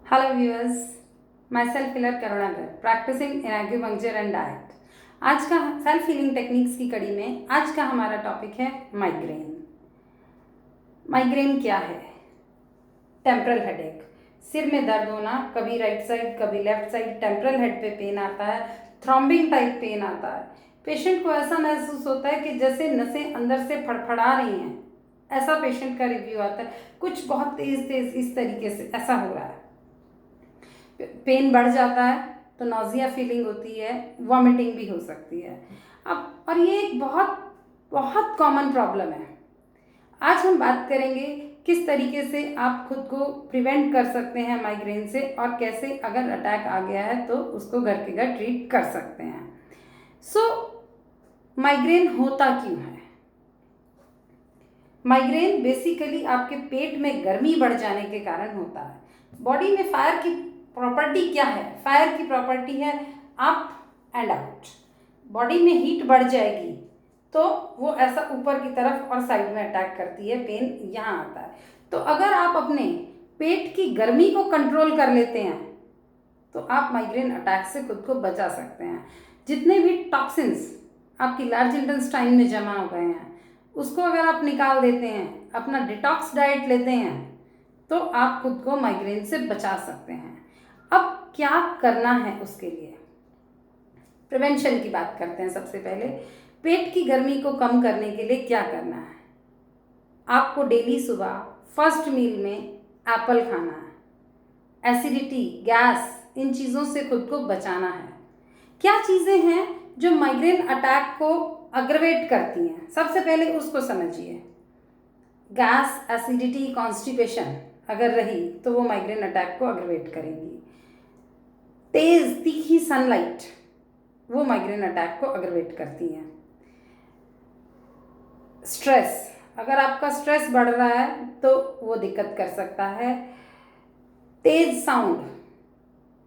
Hello viewers, myself Hilar Karunagar, practicing in acupuncture and diet. आज का self healing techniques की कड़ी में आज का हमारा टॉपिक है माइग्रेन। माइग्रेन क्या है? टेम्परल हेडेक, सिर में दर्द होना, कभी राइट साइड कभी लेफ्ट साइड, टेम्परल हेड पे पेन आता है, थ्रॉम्बिंग टाइप पेन आता है। पेशेंट को ऐसा महसूस होता है कि जैसे नसें अंदर से फड़फड़ा रही हैं, ऐसा पेशेंट का रिव्यू आता है। कुछ बहुत तेज तेज इस तरीके से ऐसा हो रहा है। पेन बढ़ जाता है तो नॉजिया फीलिंग होती है, वॉमिटिंग भी हो सकती है। अब और ये एक बहुत बहुत कॉमन प्रॉब्लम है। आज हम बात करेंगे किस तरीके से आप खुद को प्रिवेंट कर सकते हैं माइग्रेन से, और कैसे अगर अटैक आ गया है तो उसको घर के घर ट्रीट कर सकते हैं। माइग्रेन होता क्यों है? माइग्रेन बेसिकली आपके पेट में गर्मी बढ़ जाने के कारण होता है। बॉडी में फायर की प्रॉपर्टी क्या है? फायर की प्रॉपर्टी है अप एंड आउट। बॉडी में हीट बढ़ जाएगी तो वो ऐसा ऊपर की तरफ और साइड में अटैक करती है, पेन यहाँ आता है। तो अगर आप अपने पेट की गर्मी को कंट्रोल कर लेते हैं तो आप माइग्रेन अटैक से खुद को बचा सकते हैं। जितने भी टॉक्सिन्स आपकी लार्ज इंटेस्टाइन में जमा हो गए हैं उसको अगर आप निकाल देते हैं, अपना डिटॉक्स डाइट लेते हैं, तो आप खुद को माइग्रेन से बचा सकते हैं। अब क्या करना है उसके लिए? प्रिवेंशन की बात करते हैं। सबसे पहले पेट की गर्मी को कम करने के लिए क्या करना है? आपको डेली सुबह फर्स्ट मील में एप्पल खाना है। एसिडिटी, गैस, इन चीज़ों से खुद को बचाना है। क्या चीज़ें हैं जो माइग्रेन अटैक को अग्रवेट करती हैं? सबसे पहले उसको समझिए। गैस, एसिडिटी, कॉन्स्टिपेशन अगर रही तो वो माइग्रेन अटैक को अग्रवेट करेंगी। तेज तीखी सनलाइट वो माइग्रेन अटैक को अग्रवेट करती हैं। स्ट्रेस, अगर आपका स्ट्रेस बढ़ रहा है तो वो दिक्कत कर सकता है। तेज साउंड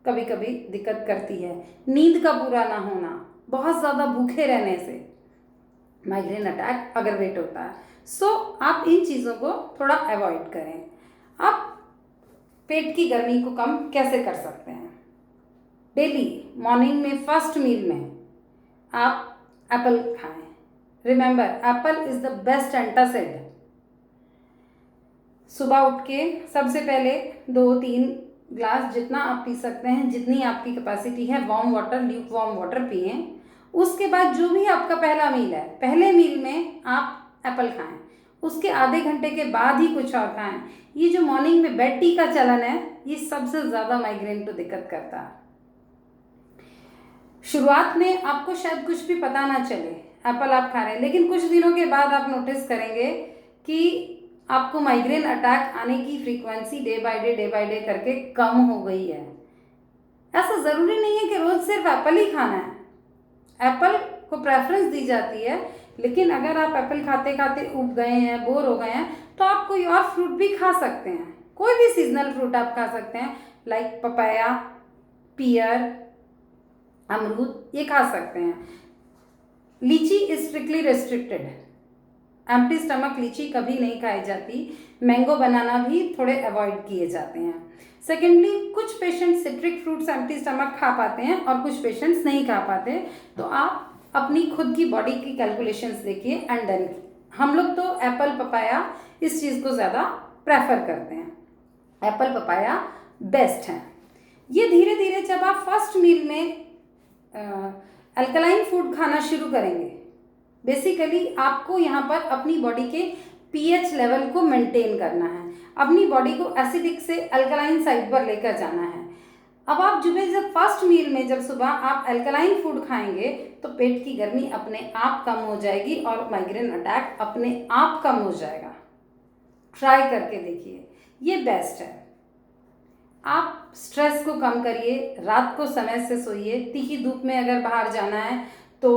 कभी कभी दिक्कत करती है। नींद का पूरा ना होना, बहुत ज़्यादा भूखे रहने से माइग्रेन अटैक अग्रवेट होता है। आप इन चीज़ों को थोड़ा अवॉइड करें। आप पेट की गर्मी को कम कैसे कर सकते हैं? डेली मॉर्निंग में फर्स्ट मील में आप एप्पल खाएं। Remember, Apple is the best antacid. सुबह उठ के सबसे पहले 2-3 ग्लास, जितना आप पी सकते हैं, जितनी आपकी कैपेसिटी है, warm water, Luke warm water पिए। उसके बाद जो भी आपका पहला मील है, पहले मील में आप एप्पल खाएं। उसके आधे घंटे के बाद ही कुछ और खाएं। ये जो मॉर्निंग में बेड टी का चलन है, ये सबसे ज़्यादा माइग्रेन को दिक्कत करता है। शुरुआत में आपको शायद कुछ भी पता ना चले, एप्पल आप खा रहे हैं, लेकिन कुछ दिनों के बाद आप नोटिस करेंगे कि आपको माइग्रेन अटैक आने की फ्रीक्वेंसी डे बाय डे करके कम हो गई है। ऐसा ज़रूरी नहीं है कि रोज़ सिर्फ एप्पल ही खाना है। एप्पल को प्रेफरेंस दी जाती है, लेकिन अगर आप एप्पल खाते खाते उब गए हैं, बोर हो गए हैं, तो आप कोई और फ्रूट भी खा सकते हैं। कोई भी सीजनल फ्रूट आप खा सकते हैं, लाइक पपाया, पियर, अमरूद, ये खा सकते हैं। लीची is strictly restricted. Empty stomach लीची कभी नहीं खाई जाती। मैंगो, बनाना भी थोड़े अवॉइड किए जाते हैं। सेकेंडली, कुछ patients citric fruits empty stomach खा पाते हैं और कुछ पेशेंट्स नहीं खा पाते। तो आप अपनी खुद की बॉडी की कैलकुलेशंस देखिए एंड देन। हम लोग तो एप्पल, पपाया इस चीज़ को ज़्यादा प्रेफर करते हैं। एप्पल, पपाया बेस्ट हैं। ये धीरे धीरे जब आप फर्स्ट मील में अल्कलाइन फूड खाना शुरू करेंगे, बेसिकली आपको यहाँ पर अपनी बॉडी के पीएच लेवल को मेंटेन करना है, अपनी बॉडी को एसिडिक से अल्कलाइन साइड पर लेकर जाना है। अब आप जब फर्स्ट मील में जब सुबह आप अल्कलाइन फूड खाएंगे तो पेट की गर्मी अपने आप कम हो जाएगी और माइग्रेन अटैक अपने आप कम हो जाएगा। ट्राई करके देखिए, ये बेस्ट है। आप स्ट्रेस को कम करिए, रात को समय से सोइए। तीखी धूप में अगर बाहर जाना है तो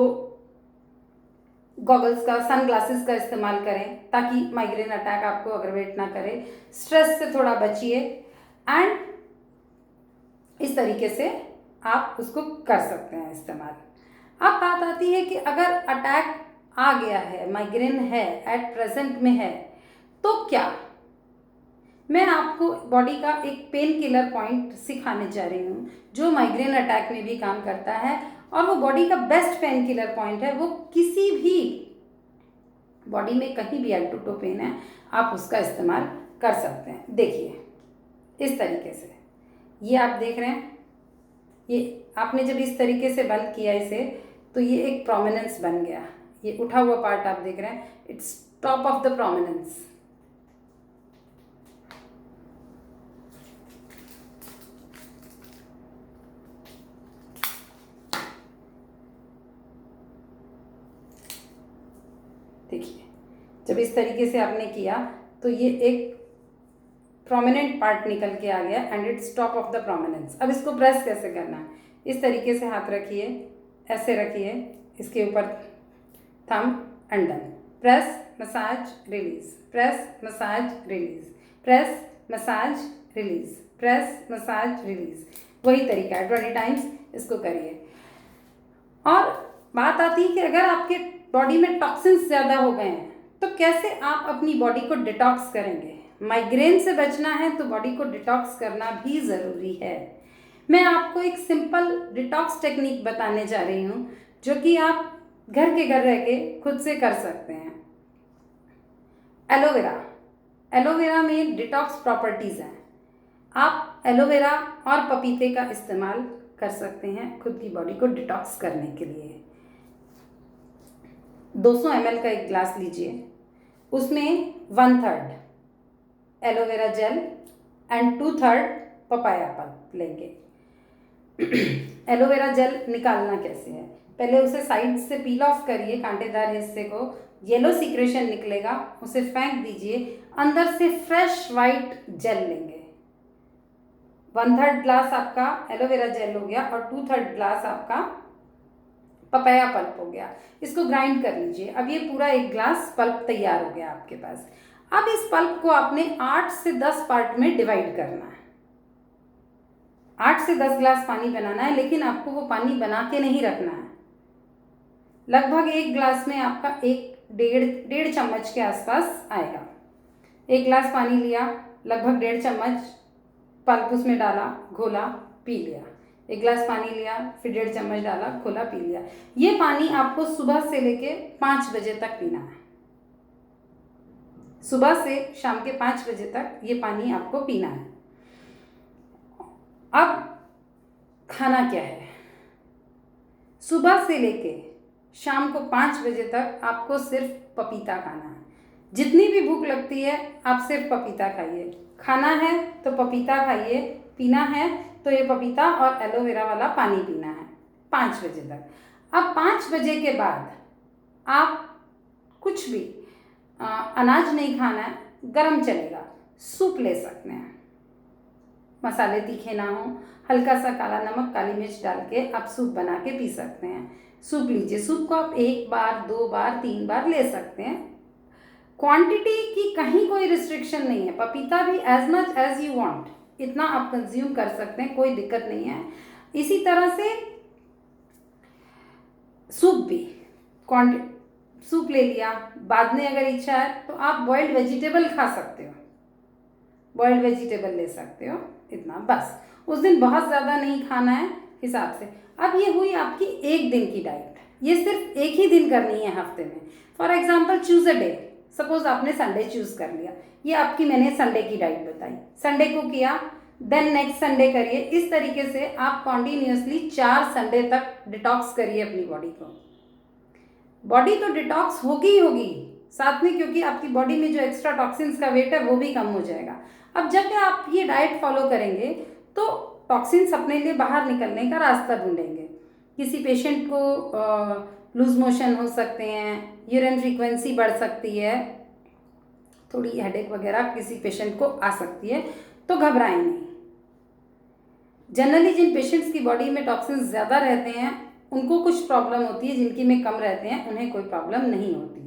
गॉगल्स का, सन ग्लासेस का इस्तेमाल करें ताकि माइग्रेन अटैक आपको अग्रवेट ना करे। स्ट्रेस से थोड़ा बचिए एंड इस तरीके से आप उसको कर सकते हैं इस्तेमाल। अब बात आती है कि अगर अटैक आ गया है, माइग्रेन है, एट प्रेजेंट में है, तो क्या? मैं आपको बॉडी का एक पेन किलर पॉइंट सिखाने जा रही हूँ जो माइग्रेन अटैक में भी काम करता है, और वो बॉडी का बेस्ट पेन किलर पॉइंट है। वो किसी भी बॉडी में कहीं भी हेड टू टो पेन है, आप उसका इस्तेमाल कर सकते हैं। देखिए इस तरीके से, ये आप देख रहे हैं, ये आपने जब इस तरीके से बंद किया इसे, तो ये एक प्रोमिनेंस बन गया। ये उठा हुआ पार्ट आप देख रहे हैं, its top of the prominence. देखिए जब इस तरीके से आपने किया तो ये एक प्रोमिनेंट पार्ट निकल के आ गया and its top of the prominence. अब इसको प्रेस कैसे करना है, इस तरीके से हाथ रखिए, ऐसे रखिए, इसके ऊपर thumb and done. Press massage release, press massage release, press massage release, press massage release. वही तरीका है, 20 टाइम्स इसको करिए। और बात आती है कि अगर आपके बॉडी में टॉक्सिन्स ज़्यादा हो गए हैं तो कैसे आप अपनी बॉडी को डिटॉक्स करेंगे। माइग्रेन से बचना है तो बॉडी को डिटॉक्स करना भी ज़रूरी है। मैं आपको एक सिंपल डिटॉक्स टेक्निक बताने जा रही हूँ जो कि आप घर के घर रह के खुद से कर सकते हैं। एलोवेरा, एलोवेरा में डिटॉक्स प्रॉपर्टीज़ हैं। आप एलोवेरा और पपीते का इस्तेमाल कर सकते हैं खुद की बॉडी को डिटॉक्स करने के लिए। 200 ml का एक ग्लास लीजिए, उसमें 1/3 aloe vera gel and 2/3 papaya pulp लेंगे। एलोवेरा जेल निकालना कैसे है, पहले उसे साइड से पील ऑफ करिए, कांटेदार हिस्से को, येलो सीक्रेशन निकलेगा, उसे फेंक दीजिए। अंदर से फ्रेश वाइट जेल लेंगे। 1/3 ग्लास आपका एलोवेरा जेल हो गया और 2/3 ग्लास आपका पपाया पल्प हो गया। इसको ग्राइंड कर लीजिए। अब ये पूरा एक ग्लास पल्प तैयार हो गया आपके पास। अब इस पल्प को आपने 8 से 10 पार्ट में डिवाइड करना है। 8 से 10 ग्लास पानी बनाना है, लेकिन आपको वो पानी बना के नहीं रखना है। लगभग एक ग्लास में आपका डेढ़ चम्मच के आसपास आएगा। एक ग्लास पानी लिया, लगभग 1.5 चम्मच पल्प उसमें डाला, घोला, पी लिया। एक ग्लास पानी लिया, फिर 1.5 चम्मच डाला, घोला, पी लिया। ये पानी आपको सुबह से लेके 5 बजे तक पीना है। सुबह से शाम के 5 बजे तक ये पानी आपको पीना है। अब खाना क्या है, सुबह से लेके शाम को 5 बजे तक आपको सिर्फ पपीता खाना है। जितनी भी भूख लगती है आप सिर्फ पपीता खाइए। खाना है तो पपीता खाइए, पीना है तो ये पपीता और एलोवेरा वाला पानी पीना है 5 बजे तक। अब 5 बजे के बाद आप कुछ भी अनाज नहीं खाना है, गरम चलेगा। सूप ले सकते हैं, मसाले तीखे ना हो, हल्का सा काला नमक, काली मिर्च डाल के आप सूप बना के पी सकते हैं। सूप लीजिए। सूप को आप 1 बार, 2 बार, 3 बार ले सकते हैं। क्वांटिटी की कहीं कोई रिस्ट्रिक्शन नहीं है। पपीता भी as much as you want, इतना आप कंज्यूम कर सकते हैं, कोई दिक्कत नहीं है। इसी तरह से सूप भी, सूप ले लिया, बाद में अगर इच्छा है तो आप बॉइल्ड वेजिटेबल खा सकते हो, बॉइल्ड वेजिटेबल ले सकते हो, इतना बस। उस दिन बहुत ज़्यादा नहीं खाना है हिसाब से। अब ये हुई आपकी एक दिन की डाइट। ये सिर्फ एक ही दिन करनी है हफ्ते में। For example choose a day, suppose आपने संडे चूज़ कर लिया, ये आपकी मैंने संडे की डाइट बताई, संडे को किया, देन नेक्स्ट संडे करिए। इस तरीके से आप कॉन्टिन्यूसली 4 संडे तक डिटॉक्स करिए अपनी बॉडी को। बॉडी तो डिटॉक्स होगी ही होगी साथ में, क्योंकि आपकी बॉडी में जो एक्स्ट्रा टॉक्सिन्स का वेट है वो भी कम हो जाएगा। अब जब आप ये डाइट फॉलो करेंगे तो टॉक्सिन्स अपने लिए बाहर निकलने का रास्ता ढूंढेंगे। किसी पेशेंट को लूज मोशन हो सकते हैं, यूरिन फ्रीक्वेंसी बढ़ सकती है, थोड़ी हेडेक वगैरह किसी पेशेंट को आ सकती है, तो घबराएं नहीं। जनरली जिन पेशेंट्स की बॉडी में टॉक्सिन्स ज़्यादा रहते हैं उनको कुछ प्रॉब्लम होती है, जिनकी में कम रहते हैं उन्हें कोई प्रॉब्लम नहीं होती।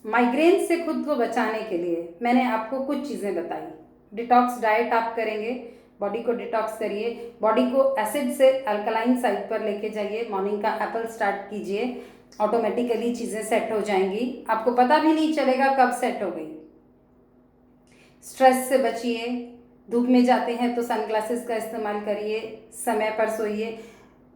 माइग्रेन से खुद को बचाने के लिए मैंने आपको कुछ चीज़ें बताई। डिटॉक्स डाइट आप करेंगे, बॉडी को डिटॉक्स करिए, बॉडी को एसिड से अल्कलाइन साइड पर लेके जाइए। मॉर्निंग का एप्पल स्टार्ट कीजिए, ऑटोमेटिकली चीज़ें सेट हो जाएंगी, आपको पता भी नहीं चलेगा कब सेट हो गई। स्ट्रेस से बचिए, धूप में जाते हैं तो सनग्लासेस का इस्तेमाल करिए, समय पर सोइए।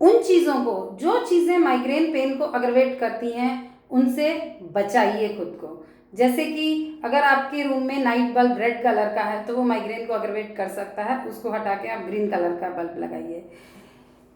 उन चीज़ों को, जो चीज़ें माइग्रेन पेन को अग्रवेट करती हैं, उनसे बचाइए खुद को। जैसे कि अगर आपके रूम में नाइट बल्ब रेड कलर का है तो वो माइग्रेन को अग्रवेट कर सकता है, उसको हटा के आप ग्रीन कलर का बल्ब लगाइए,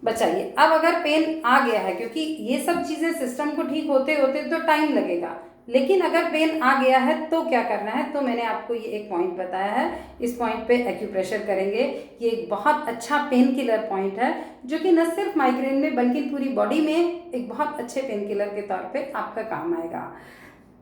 बचाइए। अब अगर पेन आ गया है, क्योंकि ये सब चीज़ें सिस्टम को ठीक होते होते तो टाइम लगेगा, लेकिन अगर पेन आ गया है तो क्या करना है, तो मैंने आपको ये एक पॉइंट बताया है। इस पॉइंट पे एक्यूप्रेशर करेंगे। ये एक बहुत अच्छा पेन किलर पॉइंट है, जो कि न सिर्फ माइग्रेन में बल्कि पूरी बॉडी में एक बहुत अच्छे पेन किलर के तौर पे आपका काम आएगा।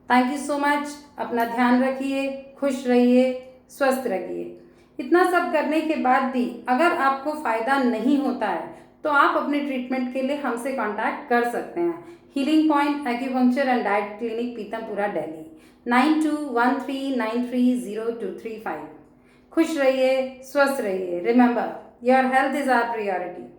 Thank you so much. अपना ध्यान रखिए, खुश रहिए, स्वस्थ रहिए। इतना सब करने के बाद भी अगर आपको फ़ायदा नहीं होता है तो आप अपने ट्रीटमेंट के लिए हमसे कांटेक्ट कर सकते हैं। Healing point acupuncture and diet clinic, Pitampura, Delhi, 9213930235। खुश रहिए, स्वस्थ रहिए। Remember, your health is our priority.